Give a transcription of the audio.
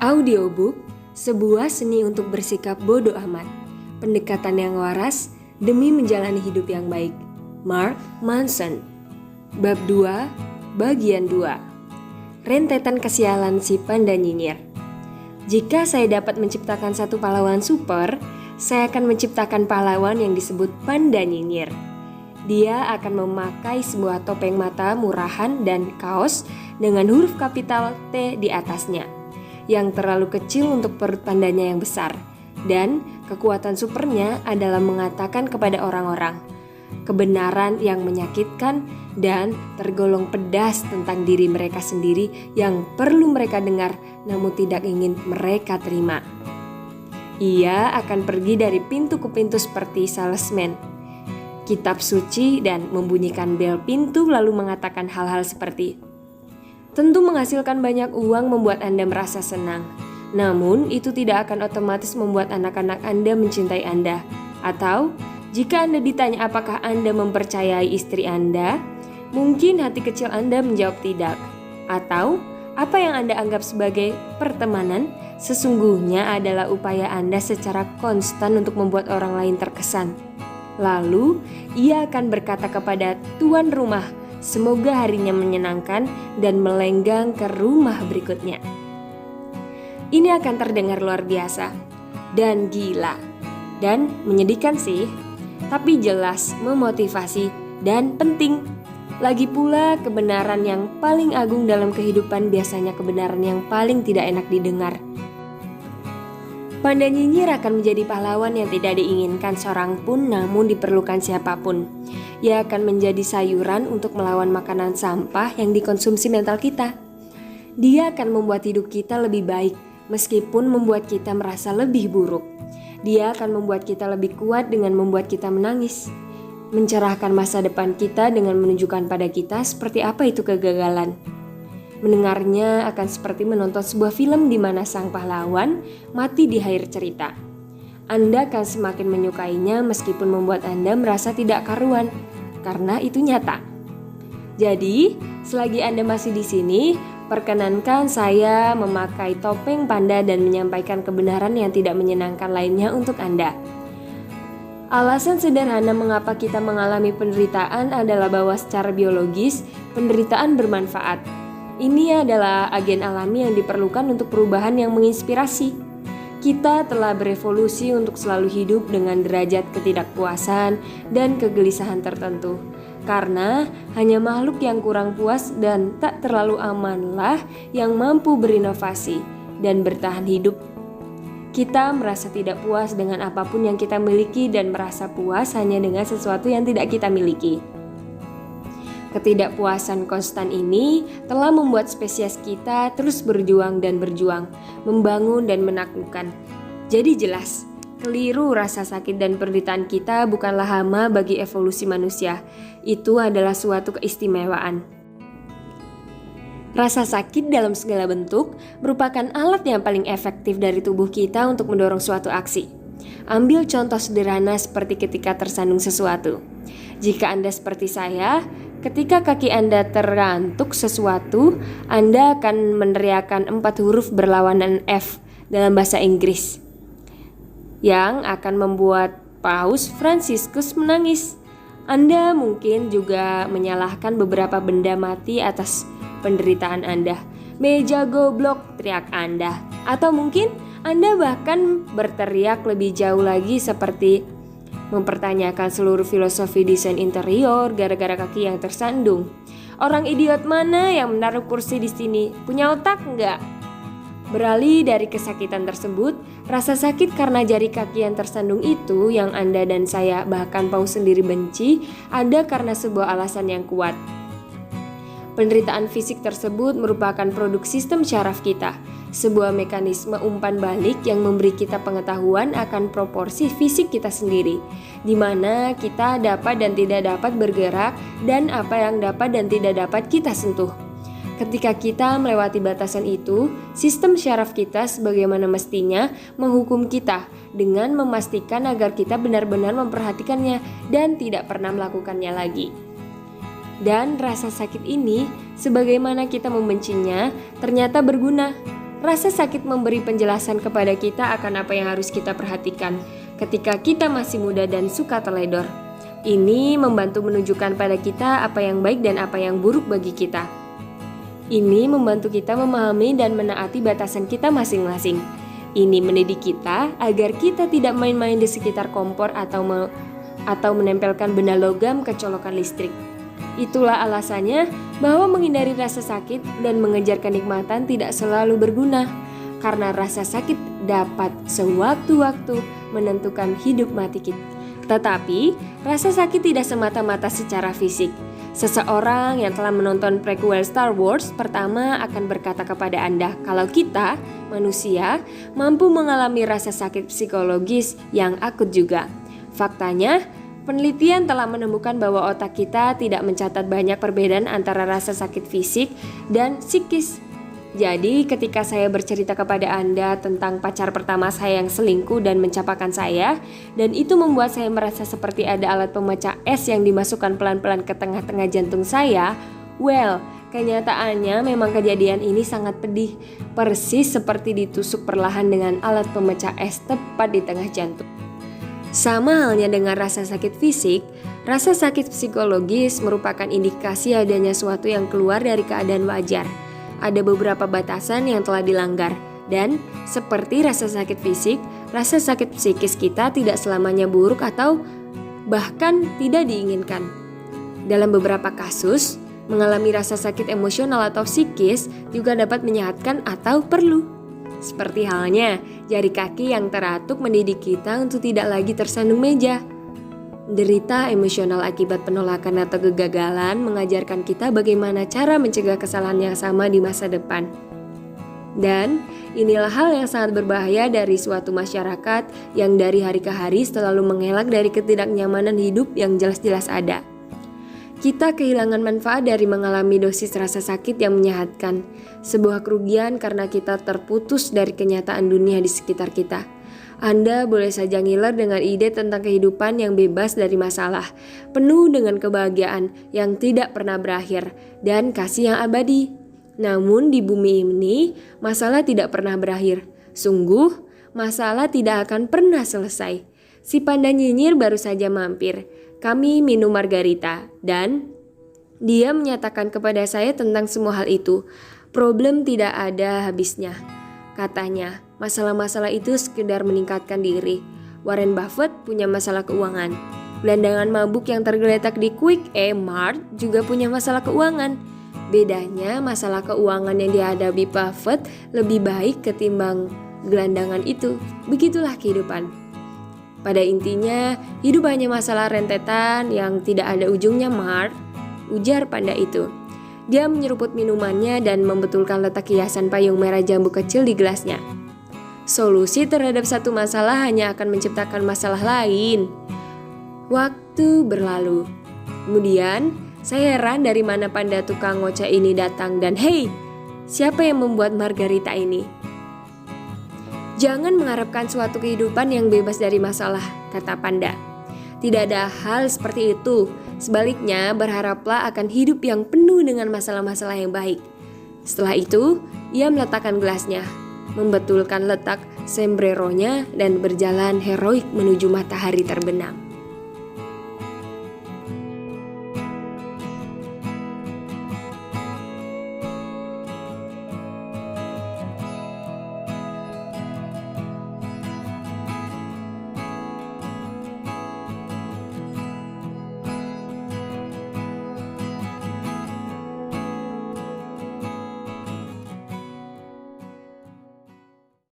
Audiobook, sebuah seni untuk bersikap bodoh amat. Pendekatan yang waras demi menjalani hidup yang baik. Mark Manson. Bab 2, bagian 2. Rentetan kesialan si panda nyinyir. Jika saya dapat menciptakan satu pahlawan super, saya akan menciptakan pahlawan yang disebut panda nyinyir. Dia akan memakai sebuah topeng mata murahan dan kaos dengan huruf kapital T di atasnya, yang terlalu kecil untuk perut pandanya yang besar, dan kekuatan supernya adalah mengatakan kepada orang-orang kebenaran yang menyakitkan dan tergolong pedas tentang diri mereka sendiri yang perlu mereka dengar namun tidak ingin mereka terima. Ia akan pergi dari pintu ke pintu seperti salesman kitab suci dan membunyikan bel pintu lalu mengatakan hal-hal seperti, tentu menghasilkan banyak uang membuat Anda merasa senang, namun itu tidak akan otomatis membuat anak-anak Anda mencintai Anda. Atau, jika Anda ditanya apakah Anda mempercayai istri Anda, mungkin hati kecil Anda menjawab tidak. Atau, apa yang Anda anggap sebagai pertemanan sesungguhnya adalah upaya Anda secara konstan untuk membuat orang lain terkesan. Lalu, ia akan berkata kepada tuan rumah, semoga harinya menyenangkan dan melenggang ke rumah berikutnya. Ini akan terdengar luar biasa dan gila dan menyedihkan sih, tapi jelas memotivasi dan penting. Lagi pula kebenaran yang paling agung dalam kehidupan biasanya kebenaran yang paling tidak enak didengar. Panda nyinyir akan menjadi pahlawan yang tidak diinginkan seorang pun namun diperlukan siapapun. Ia akan menjadi sayuran untuk melawan makanan sampah yang dikonsumsi mental kita. Dia akan membuat hidup kita lebih baik meskipun membuat kita merasa lebih buruk. Dia akan membuat kita lebih kuat dengan membuat kita menangis. Mencerahkan masa depan kita dengan menunjukkan pada kita seperti apa itu kegagalan. Mendengarnya akan seperti menonton sebuah film di mana sang pahlawan mati di akhir cerita. Anda akan semakin menyukainya meskipun membuat Anda merasa tidak karuan, karena itu nyata. Jadi, selagi Anda masih di sini, perkenankan saya memakai topeng panda dan menyampaikan kebenaran yang tidak menyenangkan lainnya untuk Anda. Alasan sederhana mengapa kita mengalami penderitaan adalah bahwa secara biologis, penderitaan bermanfaat. Ini adalah agen alami yang diperlukan untuk perubahan yang menginspirasi. Kita telah berevolusi untuk selalu hidup dengan derajat ketidakpuasan dan kegelisahan tertentu. Karena hanya makhluk yang kurang puas dan tak terlalu amanlah yang mampu berinovasi dan bertahan hidup. Kita merasa tidak puas dengan apapun yang kita miliki dan merasa puas hanya dengan sesuatu yang tidak kita miliki. Ketidakpuasan konstan ini telah membuat spesies kita terus berjuang dan berjuang, membangun dan menaklukkan. Jadi jelas, keliru rasa sakit dan penderitaan kita bukanlah hama bagi evolusi manusia. Itu adalah suatu keistimewaan. Rasa sakit dalam segala bentuk merupakan alat yang paling efektif dari tubuh kita untuk mendorong suatu aksi. Ambil contoh sederhana seperti ketika tersandung sesuatu. Jika Anda seperti saya, ketika kaki Anda tergantuk sesuatu, Anda akan meneriakkan 4 huruf berlawanan F dalam bahasa Inggris yang akan membuat Paus Fransiskus menangis. Anda mungkin juga menyalahkan beberapa benda mati atas penderitaan Anda. Meja goblok, teriak Anda. Atau mungkin Anda bahkan berteriak lebih jauh lagi seperti mempertanyakan seluruh filosofi desain interior gara-gara kaki yang tersandung. Orang idiot mana yang menaruh kursi di sini? Punya otak enggak? Beralih dari kesakitan tersebut, rasa sakit karena jari kaki yang tersandung itu yang Anda dan saya bahkan Paus sendiri benci ada karena sebuah alasan yang kuat. Penderitaan fisik tersebut merupakan produk sistem syaraf kita, sebuah mekanisme umpan balik yang memberi kita pengetahuan akan proporsi fisik kita sendiri, di mana kita dapat dan tidak dapat bergerak dan apa yang dapat dan tidak dapat kita sentuh. Ketika kita melewati batasan itu, sistem syaraf kita sebagaimana mestinya menghukum kita dengan memastikan agar kita benar-benar memperhatikannya dan tidak pernah melakukannya lagi. Dan rasa sakit ini, sebagaimana kita membencinya, ternyata berguna. Rasa sakit memberi penjelasan kepada kita akan apa yang harus kita perhatikan ketika kita masih muda dan suka teledor. Ini membantu menunjukkan pada kita apa yang baik dan apa yang buruk bagi kita. Ini membantu kita memahami dan menaati batasan kita masing-masing. Ini mendidik kita agar kita tidak main-main di sekitar kompor atau menempelkan benda logam ke colokan listrik. Itulah alasannya bahwa menghindari rasa sakit dan mengejar kenikmatan tidak selalu berguna, karena rasa sakit dapat sewaktu-waktu menentukan hidup mati kita. Tetapi, rasa sakit tidak semata-mata secara fisik. Seseorang yang telah menonton prequel Star Wars pertama akan berkata kepada Anda kalau kita, manusia, mampu mengalami rasa sakit psikologis yang akut juga. Faktanya, penelitian telah menemukan bahwa otak kita tidak mencatat banyak perbedaan antara rasa sakit fisik dan psikis. Jadi ketika saya bercerita kepada Anda tentang pacar pertama saya yang selingkuh dan mencapakan saya, dan itu membuat saya merasa seperti ada alat pemecah es yang dimasukkan pelan-pelan ke tengah-tengah jantung saya, kenyataannya memang kejadian ini sangat pedih, persis seperti ditusuk perlahan dengan alat pemecah es tepat di tengah jantung. Sama halnya dengan rasa sakit fisik, rasa sakit psikologis merupakan indikasi adanya sesuatu yang keluar dari keadaan wajar. Ada beberapa batasan yang telah dilanggar, dan seperti rasa sakit fisik, rasa sakit psikis kita tidak selamanya buruk atau bahkan tidak diinginkan. Dalam beberapa kasus, mengalami rasa sakit emosional atau psikis juga dapat menyehatkan atau perlu. Seperti halnya jari kaki yang teratuk mendidik kita untuk tidak lagi tersandung meja. Derita emosional akibat penolakan atau kegagalan mengajarkan kita bagaimana cara mencegah kesalahan yang sama di masa depan. Dan inilah hal yang sangat berbahaya dari suatu masyarakat yang dari hari ke hari selalu mengelak dari ketidaknyamanan hidup yang jelas-jelas ada. Kita kehilangan manfaat dari mengalami dosis rasa sakit yang menyehatkan, sebuah kerugian karena kita terputus dari kenyataan dunia di sekitar kita. Anda boleh saja ngiler dengan ide tentang kehidupan yang bebas dari masalah, penuh dengan kebahagiaan yang tidak pernah berakhir, dan kasih yang abadi. Namun di bumi ini, masalah tidak pernah berakhir. Sungguh, masalah tidak akan pernah selesai. Si panda nyinyir baru saja mampir. Kami minum margarita, dan dia menyatakan kepada saya tentang semua hal itu. Problem tidak ada habisnya. Katanya, masalah-masalah itu sekedar meningkatkan diri. Warren Buffett punya masalah keuangan. Gelandangan mabuk yang tergeletak di Quick Mart juga punya masalah keuangan. Bedanya, masalah keuangan yang dihadapi Buffett lebih baik ketimbang gelandangan itu. Begitulah kehidupan. Pada intinya, hidup hanya masalah rentetan yang tidak ada ujungnya, Mart, ujar panda itu. Dia menyeruput minumannya dan membetulkan letak hiasan payung merah jambu kecil di gelasnya. Solusi terhadap satu masalah hanya akan menciptakan masalah lain. Waktu berlalu. Kemudian, saya heran dari mana panda tukang ngoceh ini datang dan hey, siapa yang membuat margarita ini? Jangan mengharapkan suatu kehidupan yang bebas dari masalah, kata panda. Tidak ada hal seperti itu. Sebaliknya, berharaplah akan hidup yang penuh dengan masalah-masalah yang baik. Setelah itu, ia meletakkan gelasnya, membetulkan letak sombreronya, dan berjalan heroik menuju matahari terbenam.